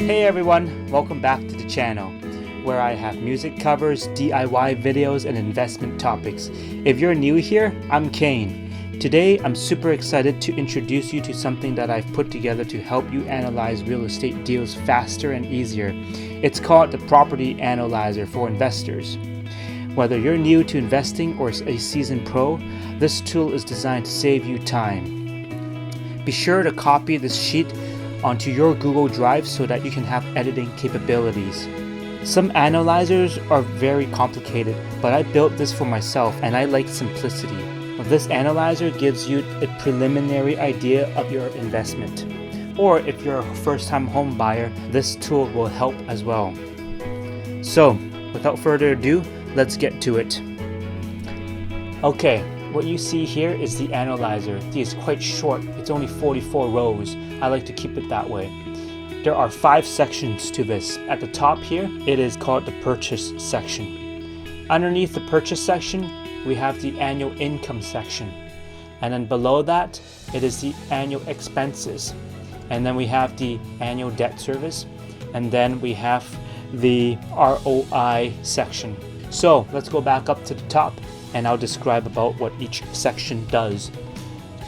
Hey everyone, welcome back to the channel, where I have music covers, DIY videos, and investment topics. If you're new here, I'm Kane. Today, I'm super excited to introduce you to something that I've put together to help you analyze real estate deals faster and easier. It's called the Property Analyzer for investors. Whether you're new to investing or a seasoned pro, this tool is designed to save you time. Be sure to copy this sheet onto your Google Drive so that you can have editing capabilities. Some analyzers are very complicated, but I built this for myself and I like simplicity. This analyzer gives you a preliminary idea of your investment. Or if you're a first-time home buyer, this tool will help as well. So, without further ado, let's get to it. Okay, what you see here is the analyzer. It is quite short, it's only 44 rows. I like to keep it that way. There are 5 sections to this. At the top here, it is called the purchase section. Underneath the purchase section, we have the annual income section. And then below that, it is the annual expenses. And then we have the annual debt service. And then we have the ROI section. So let's go back up to the top and I'll describe about what each section does.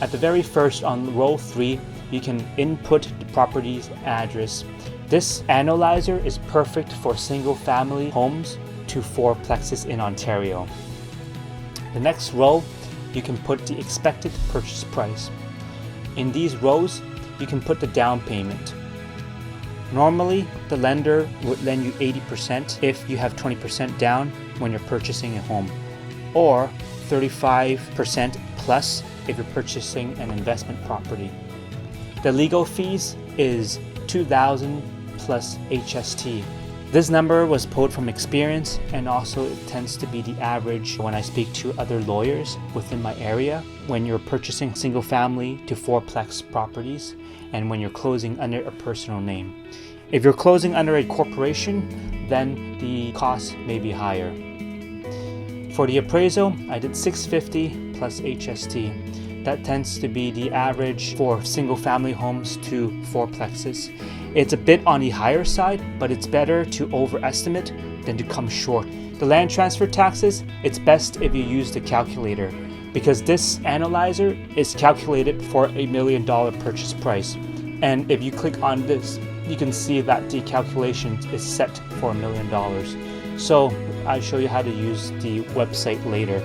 At the very first, on row 3, you can input the property's address. This analyzer is perfect for single-family homes to 4plexes in Ontario. The next row, you can put the expected purchase price. In these rows, you can put the down payment. Normally, the lender would lend you 80% if you have 20% down when you're purchasing a home, or 35% plus if you're purchasing an investment property. The legal fees is $2,000 plus HST. This number was pulled from experience, and also it tends to be the average when I speak to other lawyers within my area when you're purchasing single family to 4plex properties and when you're closing under a personal name. If you're closing under a corporation, then the cost may be higher. For the appraisal, I did $650 plus HST. That tends to be the average for single family homes to 4plexes. It's a bit on the higher side, but it's better to overestimate than to come short. The land transfer taxes, it's best if you use the calculator, because this analyzer is calculated for $1 million purchase price. And if you click on this, you can see that the calculation is set for $1 million. So I'll show you how to use the website later.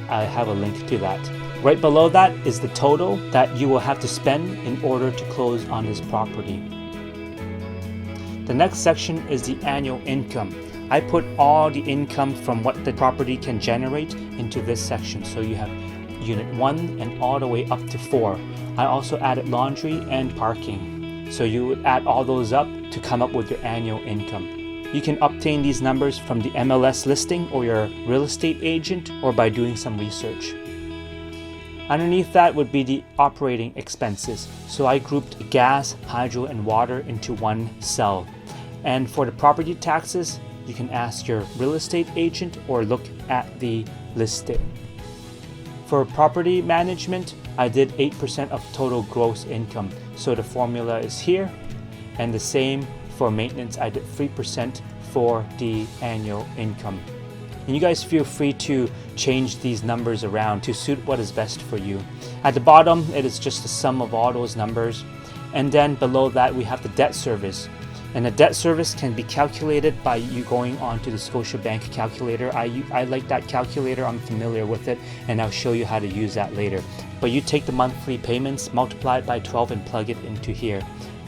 I have a link to that. Right below that is the total that you will have to spend in order to close on this property. The next section is the annual income. I put all the income from what the property can generate into this section. So you have unit 1 and all the way up to 4. I also added laundry and parking. So you would add all those up to come up with your annual income. You can obtain these numbers from the MLS listing or your real estate agent, or by doing some research. Underneath that would be the operating expenses. So I grouped gas, hydro, and water into one cell. And for the property taxes, you can ask your real estate agent or look at the listing. For property management, I did 8% of total gross income. So the formula is here. And the same for maintenance, I did 3% for the annual income. And you guys feel free to change these numbers around to suit what is best for you. At the bottom, it is just the sum of all those numbers. And then below that, we have the debt service. And the debt service can be calculated by you going onto the Scotiabank calculator. I like that calculator, I'm familiar with it, and I'll show you how to use that later. But you take the monthly payments, multiply it by 12, and plug it into here.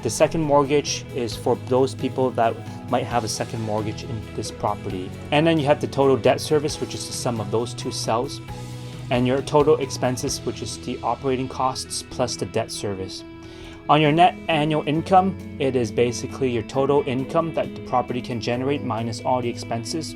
The second mortgage is for those people that might have a second mortgage in this property. And then you have the total debt service, which is the sum of those two cells. And your total expenses, which is the operating costs plus the debt service. On your net annual income, it is basically your total income that the property can generate minus all the expenses.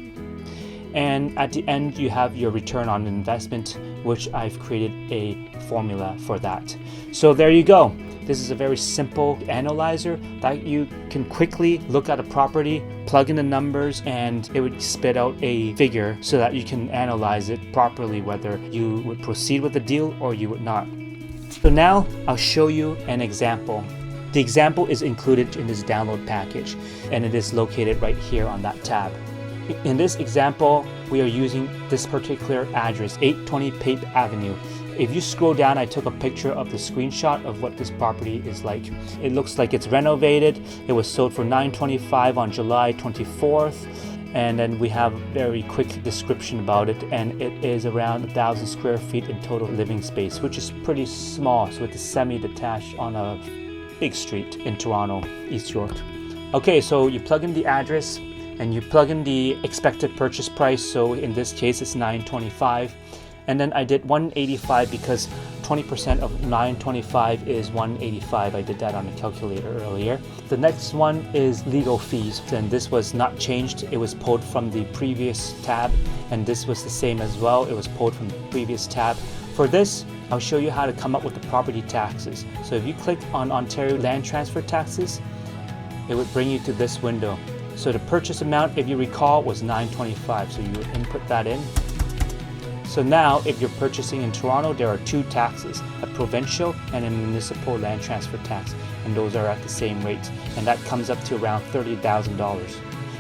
And at the end, you have your return on investment, which I've created a formula for that. So there you go. This is a very simple analyzer that you can quickly look at a property, plug in the numbers, and it would spit out a figure so that you can analyze it properly, whether you would proceed with the deal or you would not. So now I'll show you an example. The example is included in this download package, and it is located right here on that tab. In this example, we are using this particular address, 820 Pape Avenue. If you scroll down, I took a picture of the screenshot of what this property is like. It looks like it's renovated. It was sold for $925 on July 24th. And then we have a very quick description about it, and it is around 1,000 square feet in total living space, which is pretty small. So it's semi-detached on a big street in Toronto, East York. Okay, so you plug in the address and you plug in the expected purchase price. So in this case, it's $925. And then I did $185 because 20% of $925 is $185. I did that on the calculator earlier. The next one is legal fees, and this was not changed. It was pulled from the previous tab, and this was the same as well. It was pulled from the previous tab. For this, I'll show you how to come up with the property taxes. So if you click on Ontario Land Transfer Taxes, it would bring you to this window. So the purchase amount, if you recall, was $925. So you would input that in. So now, if you're purchasing in Toronto, there are two taxes, a provincial and a municipal land transfer tax, and those are at the same rates, and that comes up to around $30,000.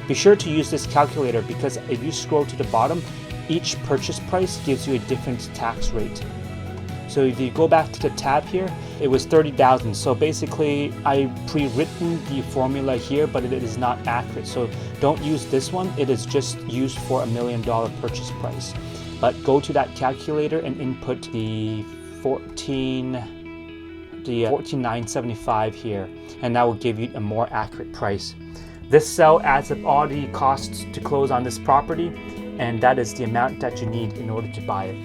Be sure to use this calculator because if you scroll to the bottom, each purchase price gives you a different tax rate. So if you go back to the tab here, it was $30,000. So basically, I pre-written the formula here, but it is not accurate. So don't use this one. It is just used for $1 million purchase price. But go to that calculator and input the 14,975 here, and that will give you a more accurate price. This cell adds up all the costs to close on this property, and that is the amount that you need in order to buy it.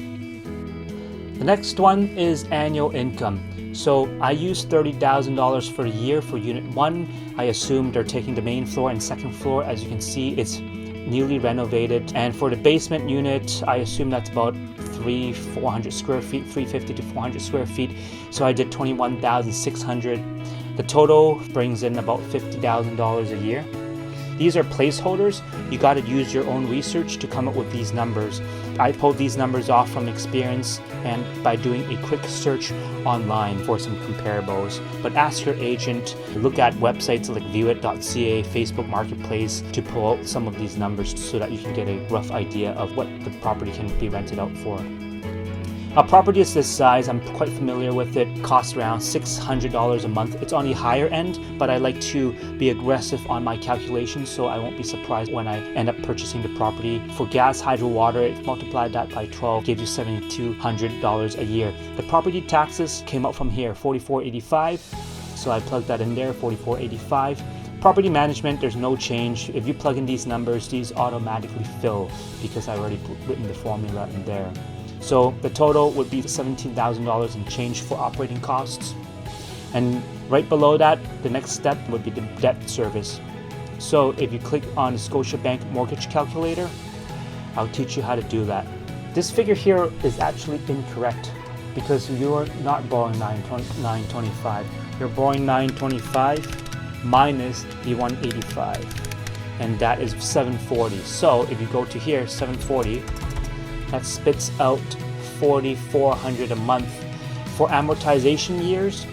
The next one is annual income. So I used $30,000 for a year for Unit 1. I assume they're taking the main floor and second floor. As you can see, it's newly renovated, and for the basement unit, I assume that's about 400 square feet, 350 to 400 square feet. So I did $21,600. The total brings in about $50,000 a year. These are placeholders. You got to use your own research to come up with these numbers. I pulled these numbers off from experience and by doing a quick search online for some comparables. But ask your agent, look at websites like viewit.ca, Facebook Marketplace to pull out some of these numbers so that you can get a rough idea of what the property can be rented out for. A property is this size, I'm quite familiar with it, costs around $600 a month. It's on the higher end, but I like to be aggressive on my calculations so I won't be surprised when I end up purchasing the property. For gas, hydro, water, if multiplied that by 12, gives you $7,200 a year. The property taxes came up from here, $44.85, so I plugged that in there, $44.85. Property management, there's no change. If you plug in these numbers, these automatically fill because I already written the formula in there. So the total would be $17,000 and change for operating costs. And right below that, the next step would be the debt service. So if you click on the Scotiabank mortgage calculator, I'll teach you how to do that. This figure here is actually incorrect because you're not borrowing $925. You're borrowing $925 minus the $185, and that is $740. So if you go to here, $740, that spits out $4,400 a month. For amortization years,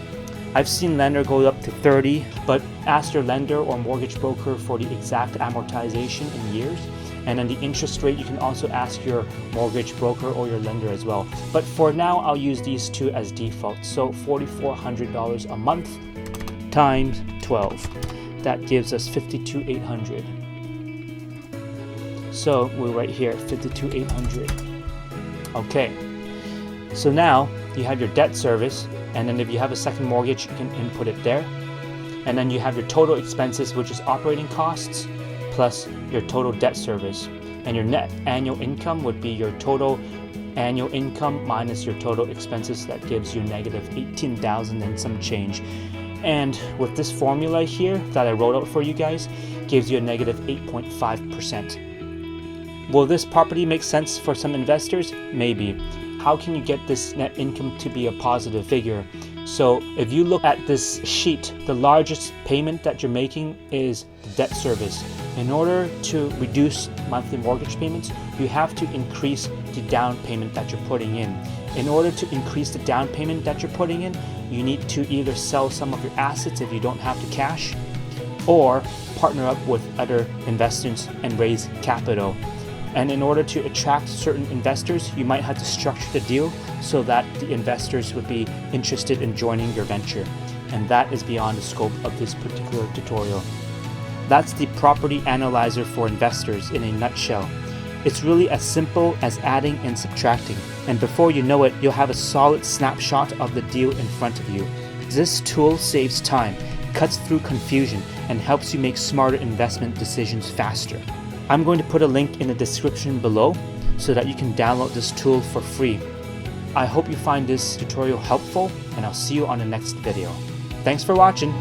I've seen lender go up to 30, but ask your lender or mortgage broker for the exact amortization in years. And then the interest rate, you can also ask your mortgage broker or your lender as well. But for now, I'll use these two as default. So $4,400 a month times 12. That gives us $52,800. So we're right here at $52,800. Okay, so now you have your debt service, and then if you have a second mortgage, you can input it there. And then you have your total expenses, which is operating costs, plus your total debt service. And your net annual income would be your total annual income minus your total expenses. That gives you negative $18,000 and some change. And with this formula here that I wrote out for you guys, gives you a negative 8.5%. Will this property make sense for some investors? Maybe. How can you get this net income to be a positive figure? So if you look at this sheet, the largest payment that you're making is the debt service. In order to reduce monthly mortgage payments, you have to increase the down payment that you're putting in. In order to increase the down payment that you're putting in, you need to either sell some of your assets if you don't have the cash, or partner up with other investors and raise capital. And in order to attract certain investors, you might have to structure the deal so that the investors would be interested in joining your venture. And that is beyond the scope of this particular tutorial. That's the property analyzer for investors in a nutshell. It's really as simple as adding and subtracting. And before you know it, you'll have a solid snapshot of the deal in front of you. This tool saves time, cuts through confusion, and helps you make smarter investment decisions faster. I'm going to put a link in the description below so that you can download this tool for free. I hope you find this tutorial helpful, and I'll see you on the next video. Thanks for watching.